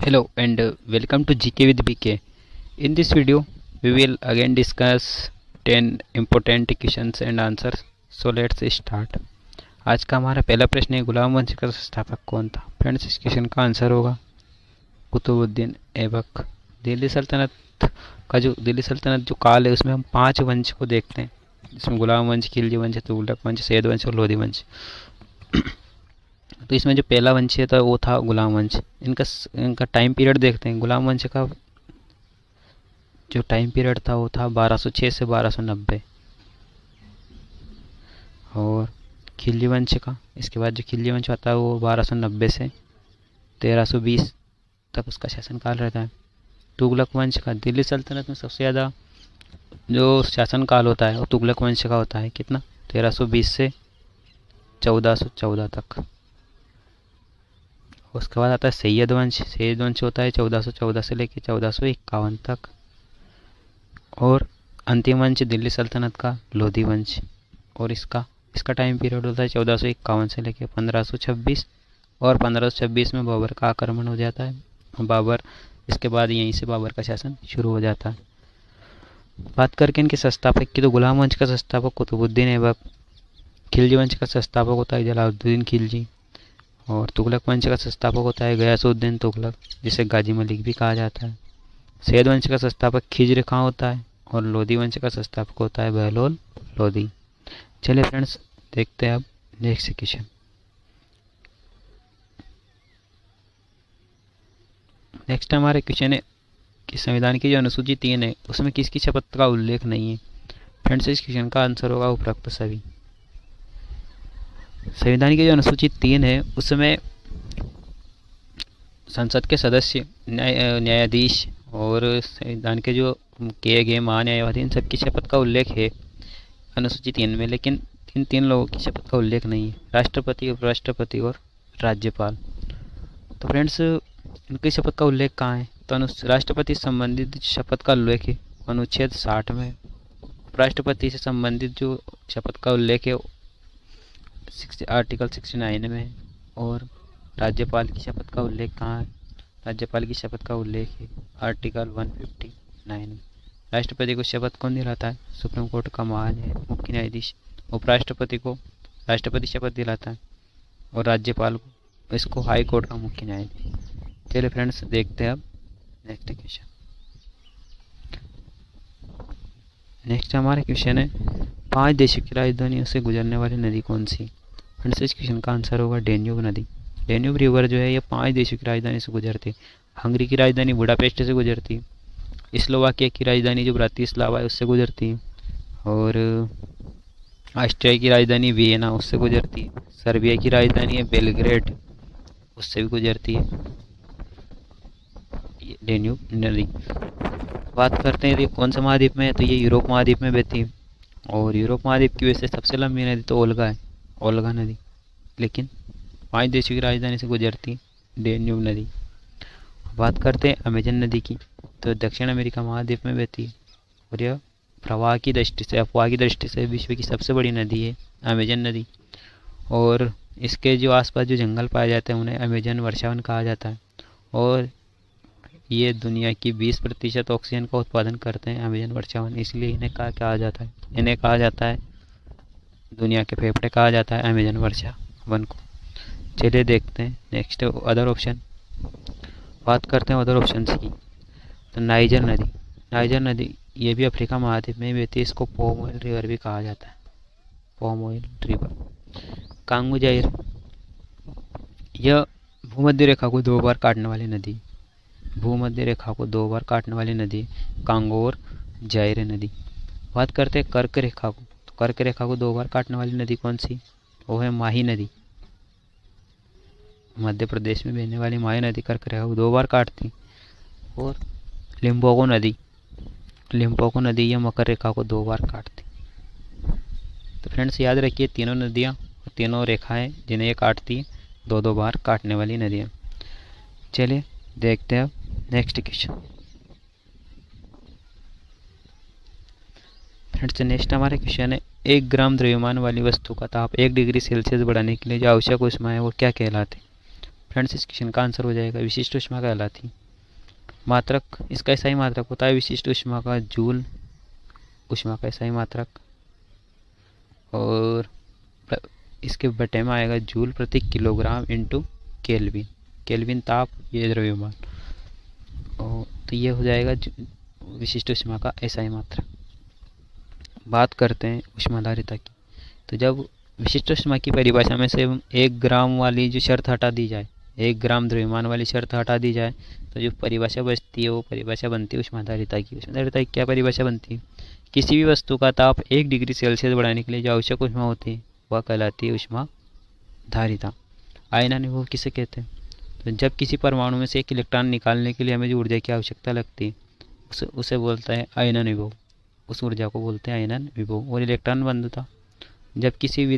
Hello and welcome to GK with BK. In this video, we will again discuss 10 important questions and answers. So let's start. आज का हमारा पहला प्रश्न है, गुलाम वंश का संस्थापक कौन था? फ्रेंड्स, इस क्वेश्चन का आंसर होगा कुतुबुद्दीन ऐबक। दिल्ली सल्तनत जो काल है उसमें हम 5 वंश को देखते हैं, जिसमें गुलाम वंश, खिलजी वंश, तुगलक वंश, सैयद वंश और लोधी वंश। तो इसमें जो पहला वंश था वो था गुलाम वंश। इनका टाइम पीरियड देखते हैं। गुलाम वंश का जो टाइम पीरियड था वो था 1206 से 1290। और खिलजी वंश का, इसके बाद जो खिलजी वंश आता है वो 1290 से 1320 तक उसका शासनकाल रहता है। तुगलक वंश का, दिल्ली सल्तनत में सबसे ज़्यादा जो शासनकाल होता है वो तुगलक वंश का होता है। कितना? 1320 से 1414 तक। उसके बाद आता है सैयद वंश। सैयद वंश होता है 1414 से लेकर 1451 तक। और अंतिम वंश दिल्ली सल्तनत का लोधी वंश, और इसका टाइम पीरियड होता है 1451 से लेकर 1526। और 1526 में बाबर का आक्रमण हो जाता है। बाबर, इसके बाद यहीं से बाबर का शासन शुरू हो जाता है। बात करके इनके संस्थापक की, तो गुलाम वंश का संस्थापक कुतुबुद्दीन ऐबक, खिलजी वंश का संस्थापक होता है जलालुद्दीन खिलजी, और तुगलक वंश का संस्थापक होता है गयासुद्दीन तुगलक, जिसे गाजी मलिक भी कहा जाता है। सैयद वंश का संस्थापक खिज्र खां होता है, और लोधी वंश का संस्थापक होता है बहलोल लोधी। चलिए फ्रेंड्स, देखते हैं अब नेक्स्ट क्वेश्चन। नेक्स्ट हमारे क्वेश्चन है कि संविधान की जो अनुसूची 3 है उसमें किसकी शपथ का उल्लेख नहीं है? फ्रेंड्स, इस क्वेश्चन का आंसर होगा उपरोक्त सभी। संविधान की जो अनुसूची 3 है उसमें संसद के सदस्य, न्यायाधीश और संविधान के जो किए गए महान्यायवादी, इन सबकी शपथ का उल्लेख है अनुसूची 3 में, लेकिन इन 3 लोगों की शपथ का उल्लेख नहीं है, राष्ट्रपति, उपराष्ट्रपति और राज्यपाल। तो फ्रेंड्स, इनकी शपथ का उल्लेख कहाँ है? तो राष्ट्रपति से संबंधित शपथ का उल्लेख है अनुच्छेद 60 में। उपराष्ट्रपति से संबंधित जो शपथ का उल्लेख है आर्टिकल 69 में। और राज्यपाल की शपथ का उल्लेख कहाँ है? राज्यपाल की शपथ का उल्लेख है आर्टिकल 159 में। राष्ट्रपति को शपथ कौन दिलाता है? सुप्रीम कोर्ट का मुख्य न्यायाधीश। उपराष्ट्रपति को राष्ट्रपति शपथ दिलाता है, और राज्यपाल को, इसको हाई कोर्ट का मुख्य न्यायाधीश। चलिए फ्रेंड्स, देखते हैं अब नेक्स्ट क्वेश्चन। नेक्स्ट हमारा क्वेश्चन है, 5 देशों की राजधानियों से गुजरने वाली नदी कौन सी? फ्रेंड्स, इस क्वेश्चन का आंसर होगा डेन्यूब नदी। डेन्यूब रिवर जो है ये 5 देशों की राजधानी से गुजरती है। हंगरी की राजधानी बुडापेस्ट से गुजरती है। स्लोवाकिया की राजधानी जो ब्रातिस्लावा है उससे गुजरती है। और ऑस्ट्रिया की राजधानी वियना उससे गुजरती है। सर्बिया की राजधानी है बेलग्रेड, उससे भी गुजरती है डेन्यूब नदी। बात करते हैं ये कौन सा महाद्वीप में है, तो ये यूरोप महाद्वीप में बहती है। और यूरोप महाद्वीप की वजह से सबसे लंबी नदी तो ओल्गा है, ओल्गा नदी, लेकिन 5 देशों की राजधानी से गुजरती डेन्यूब नदी। बात करते हैं अमेजन नदी की, तो दक्षिण अमेरिका महाद्वीप में बहती है, और यह अफवाह की दृष्टि से विश्व की सबसे बड़ी नदी है अमेजन नदी। और इसके जो आसपास जो जंगल पाए जाते हैं उन्हें अमेजन वर्षावन कहा जाता है। और ये दुनिया की 20% ऑक्सीजन का उत्पादन करते हैं अमेजन वर्षावन, इसलिए इन्हें कहा जाता है दुनिया के फेफड़े कहा जाता है अमेजन वर्षावन को। चलिए देखते हैं नेक्स्ट अदर ऑप्शन। बात करते हैं अदर ऑप्शन की, तो नाइजर नदी ये भी अफ्रीका महाद्वीप में बहती है। इसको पोम ऑयल रिवर भी कहा जाता है, palm oil river. Congo Zaire, यह भूमध्य रेखा को 2 बार काटने वाली नदी, कांगो और जायर नदी। बात करते हैं कर्क रेखा को, तो कर्क रेखा को 2 बार काटने वाली नदी कौन सी? वो है माही नदी। मध्य प्रदेश में बहने वाली माही नदी कर्क रेखा को 2 बार काटती। और लिम्पोपो नदी यह मकर रेखा को 2 बार काटती। तो फ्रेंड्स, याद रखिए तीनों नदियाँ, तीनों रेखाएं जिन्हें ये काटती है 2-2 बार काटने वाली नदियाँ। चलिए देखते हैं अब नेक्स्ट क्वेश्चन। फ्रेंड्स, नेक्स्ट हमारा क्वेश्चन है, 1 ग्राम द्रव्यमान वाली वस्तु का ताप 1 डिग्री सेल्सियस बढ़ाने के लिए जो आवश्यक ऊष्मा है वो क्या कहलाती है? फ्रेंड्स इस क्वेश्चन का आंसर हो जाएगा विशिष्ट ऊष्मा कहलाती। मात्रक इसका ऐसा ही मात्रक होता है विशिष्ट ऊष्मा का जूल, ऊष्मा का ऐसा ही मात्रक, और इसके बटे में आएगा जूल प्रति किलोग्राम इंटू केल्विन, केल्विन ताप, ये द्रव्यमान। और तो ये हो जाएगा विशिष्ट ऊष्मा का ऐसा ही मात्रक। बात करते हैं ऊष्माधारिता की। तो जब विशिष्ट ऊष्मा की परिभाषा में से 1 ग्राम वाली जो शर्त हटा दी जाए, 1 ग्राम द्रव्यमान वाली शर्त हटा दी जाए, तो जो परिभाषा बचती है वो परिभाषा बनती है ऊष्माधारिता की। ऊष्माधारिता की क्या परिभाषा बनती है? किसी भी वस्तु का ताप 1 डिग्री सेल्सियस बढ़ाने के लिए जो आवश्यक ऊष्मा होती है वह कहलाती है ऊष्माधारिता। आयनानुभव किसे कहते हैं? तो जब किसी परमाणु में से एक इलेक्ट्रॉन निकालने के लिए हमें जो ऊर्जा की आवश्यकता लगती है उसे बोलता है आयनानुभव, उस ऊर्जा को बोलते हैं आयनानुभव। और इलेक्ट्रॉन बंधुता, जब किसी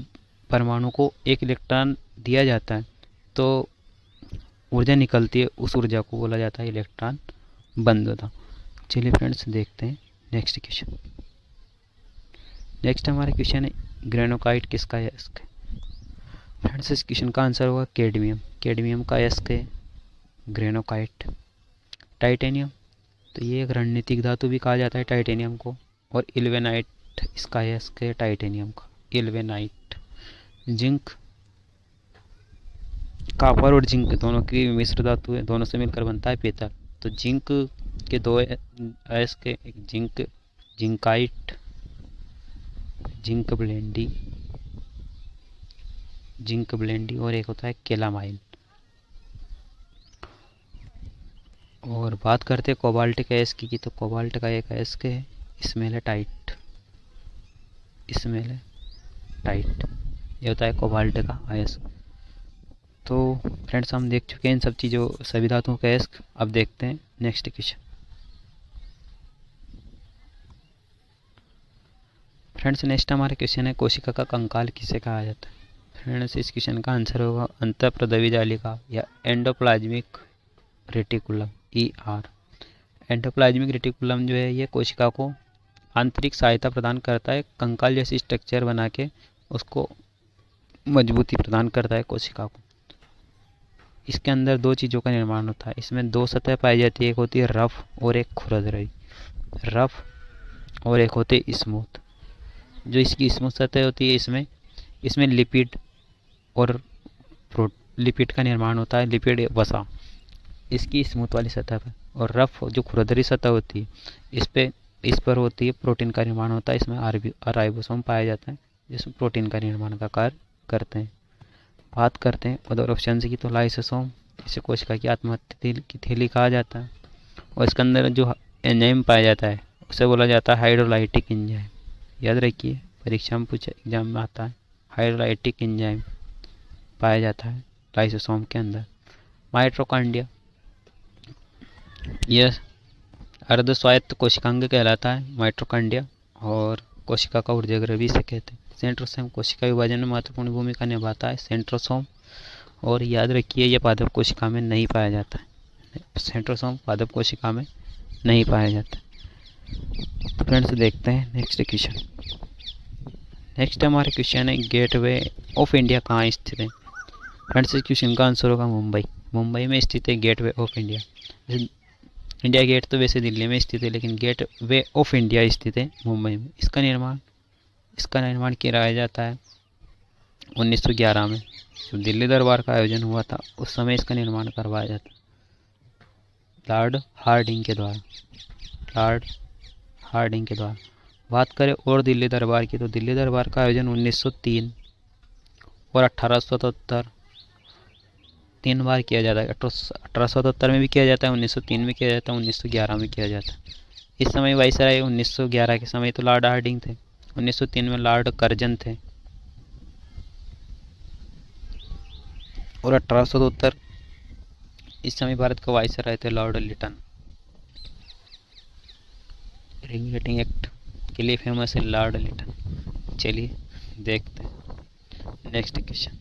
परमाणु को एक इलेक्ट्रॉन दिया जाता है तो ऊर्जा निकलती है, उस ऊर्जा को बोला जाता है इलेक्ट्रॉन बंधुता। चलिए फ्रेंड्स देखते हैं नेक्स्ट क्वेश्चन। नेक्स्ट हमारा क्वेश्चन है ग्रेनोकाइट किसका अयस्क है? फ्रेंड्स इस क्वेश्चन का आंसर होगा कैडमियम, कैडमियम का अयस्क है ग्रेनोकाइट। टाइटेनियम, तो ये एक रणनीतिक धातु भी कहा जाता है टाइटेनियम को। और इल्वेनाइट इसका अयस्क है टाइटेनियम का, इल्वेनाइट। जिंक, कॉपर और जिंक दोनों की मिश्र धातु है, दोनों से मिलकर बनता है पीतल। तो जिंक के 2 अयस्क, एक जिंकाइट, जिंक ब्लेंडी और एक होता है केलामाइन। और बात करते हैं कोबाल्ट के अयस्क की। तो कोबाल्ट का एक अयस्क है स्मेलेटाइट, ये होता है कोबाल्ट का अयस्क। तो फ्रेंड्स हम देख चुके हैं इन सब चीज़ों सभी धातुओं के अयस्क। अब देखते हैं नेक्स्ट क्वेश्चन। फ्रेंड्स नेक्स्ट हमारा क्वेश्चन है कोशिका का कंकाल किसे कहा जाता है? फ्रेंड्स इस क्वेश्चन का आंसर होगा अंतःप्रदवी जालिका या endoplasmic reticulum, ER। Endoplasmic reticulum जो है ये कोशिका को आंतरिक सहायता प्रदान करता है, कंकाल जैसी स्ट्रक्चर बना के उसको मजबूती प्रदान करता है कोशिका को। इसके अंदर 2 चीज़ों का निर्माण होता है। इसमें 2 सतह पाई जाती है, एक होती है रफ और एक खुरदरी, रफ और एक होती है स्मूथ। जो इसकी स्मूथ सतह होती है इसमें लिपिड और लिपिड का निर्माण होता है, लिपिड वसा इसकी स्मूथ वाली सतह पर। और रफ जो खुरदरी सतह होती है इस पर होती है प्रोटीन का निर्माण होता है, इसमें राइबोसोम पाया जाता है जिसमें प्रोटीन का निर्माण का कार्य करते हैं। बात करते हैं अदर ऑप्शन की। तो लाइसोसोम, इसे कोशिका की आत्महत्या की थैली कहा जाता है। और इसके अंदर जो एंजाइम पाया जाता है उसे बोला जाता है हाइड्रोलाइटिक एंजाइम। याद रखिए परीक्षा में एग्जाम में आता है, हाइड्रोलाइटिक एंजाइम पाया जाता है लाइसोसोम के अंदर। माइटोकॉन्ड्रिया, यह अर्ध स्वायत्त कोशिकांग कहलाता है माइटोकॉन्ड्रिया, और कोशिका का ऊर्जागृह भी इसे कहते हैं। सेंट्रोसोम कोशिका विभाजन में महत्वपूर्ण भूमिका निभाता है सेंट्रोसोम। और याद रखिए यह पादप कोशिका में नहीं पाया जाता है, सेंट्रोसोम पादप कोशिका में नहीं पाया जाता। तो फ्रेंड्स देखते हैं नेक्स्ट क्वेश्चन। नेक्स्ट हमारा क्वेश्चन है गेटवे ऑफ इंडिया कहाँ स्थित है? फ्रेंड्स इस क्वेश्चन का आंसर होगा मुंबई में स्थित है gateway of India. India gate तो वैसे दिल्ली में स्थित है, लेकिन गेट वे ऑफ इंडिया स्थित है मुंबई में। इसका निर्माण किया जाता है 1911 में, जब दिल्ली दरबार का आयोजन हुआ था उस समय इसका निर्माण करवाया जाता लॉर्ड हार्डिंग के द्वारा। बात करें और दिल्ली दरबार की, तो दिल्ली दरबार का आयोजन 1903 और 1877 3 बार किया जाता है। 1877 में भी किया जाता है, 1903 में किया जाता है, 1911 में किया जाता है। इस समय वाइसराय 1911 के समय तो लॉर्ड हार्डिंग थे, 1903 में लॉर्ड कर्जन थे, और 1877 इस समय भारत का वाइसराय थे लॉर्ड लिटन। रेगुलेटिंग एक्ट के लिए फेमस है लॉर्ड लिटन। चलिए देखते हैं नेक्स्ट क्वेश्चन।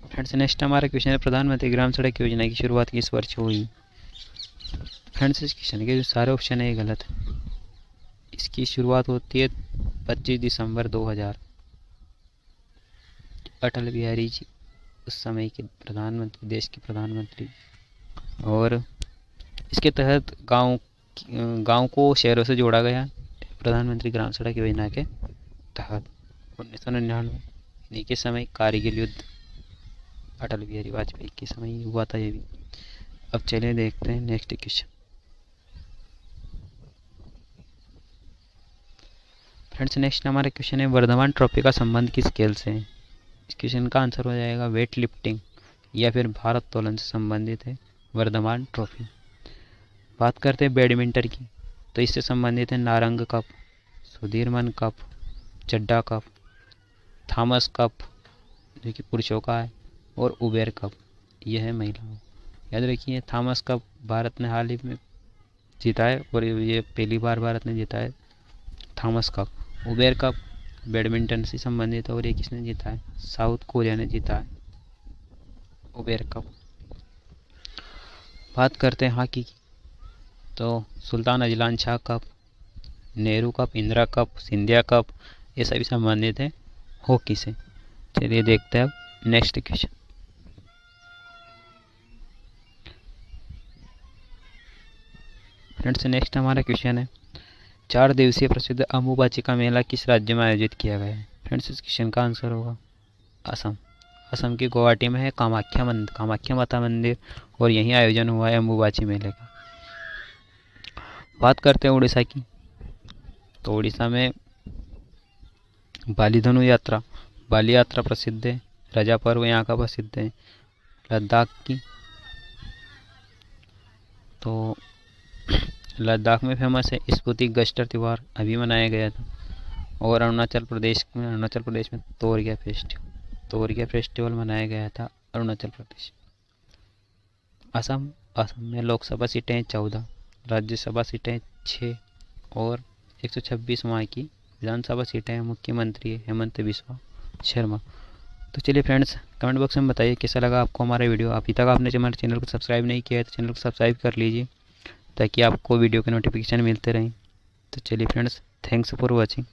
फ्रेंड्स नेक्स्ट हमारा क्वेश्चन है प्रधानमंत्री ग्राम सड़क योजना की शुरुआत किस वर्ष हुई? फ्रेंड्स इस क्वेश्चन के जो सारे ऑप्शन है ये गलत है। इसकी शुरुआत होती है 25 दिसंबर 2000। अटल बिहारी जी उस समय के प्रधानमंत्री, देश के प्रधानमंत्री। और इसके तहत गांव को शहरों से जोड़ा गया प्रधानमंत्री ग्राम सड़क योजना के तहत 1999। इन्हीं के समय कारगिल युद्ध अटल बिहारी वाजपेयी के समय ही हुआ था ये भी। अब चलिए देखते हैं नेक्स्ट क्वेश्चन। फ्रेंड्स नेक्स्ट हमारा क्वेश्चन है, वर्धमान ट्रॉफी का संबंध किस खेल से है? इस क्वेश्चन का आंसर हो जाएगा वेट लिफ्टिंग या फिर भारोत्तोलन से संबंधित है वर्धमान ट्रॉफी। बात करते हैं बैडमिंटन की, तो इससे संबंधित है नारंग कप, सुधीरमन कप, चड्डा कप, थॉमस कप जो कि पुरुषों का है, और उबेर कप यह है महिलाओं। याद रखिए थॉमस कप भारत ने हाल ही में जीता है और ये पहली बार भारत ने जीता है Thomas cup. Uber cup badminton से संबंधित है और ये किसने जीता है? साउथ कोरिया ने जीता है उबेर कप। बात करते हैं हॉकी की, तो Sultan Azlan Shah cup, Nehru cup, Indira cup, Scindia cup ये सभी संबंधित है हॉकी से। चलिए देखते हैं अब नेक्स्ट क्वेश्चन। फ्रेंड्स नेक्स्ट हमारा क्वेश्चन है, 4 दिवसीय प्रसिद्ध अम्बुबाची का मेला किस राज्य में आयोजित किया गया है? फ्रेंड्स इस क्वेश्चन का आंसर होगा असम। असम की गुवाहाटी में है कामाख्या माता मंदिर और यहीं आयोजन हुआ है अम्बुबाची मेले का। बात करते हैं उड़ीसा की, तो उड़ीसा में बाली यात्रा प्रसिद्ध है, रजा पर्व यहाँ का प्रसिद्ध है। लद्दाख की, तो लद्दाख में फेमस है स्पुतिक गस्टर त्यौहार, अभी मनाया गया था। और अरुणाचल प्रदेश में तोरगिया फेस्टिवल मनाया गया था अरुणाचल प्रदेश। असम में लोकसभा सीटें 14, राज्यसभा सीटें 6 और 126 वहाँ की विधानसभा सीटें हैं। मुख्यमंत्री हेमंत बिस्वा शर्मा। तो चलिए फ्रेंड्स कमेंट बॉक्स में बताइए कैसा लगा आपको हमारा वीडियो। अभी तक आपने हमारे चैनल को सब्सक्राइब नहीं किया है तो चैनल को सब्सक्राइब कर लीजिए ताकि आपको वीडियो के नोटिफिकेशन मिलते रहें। तो चलिए फ्रेंड्स, थैंक्स फॉर वॉचिंग।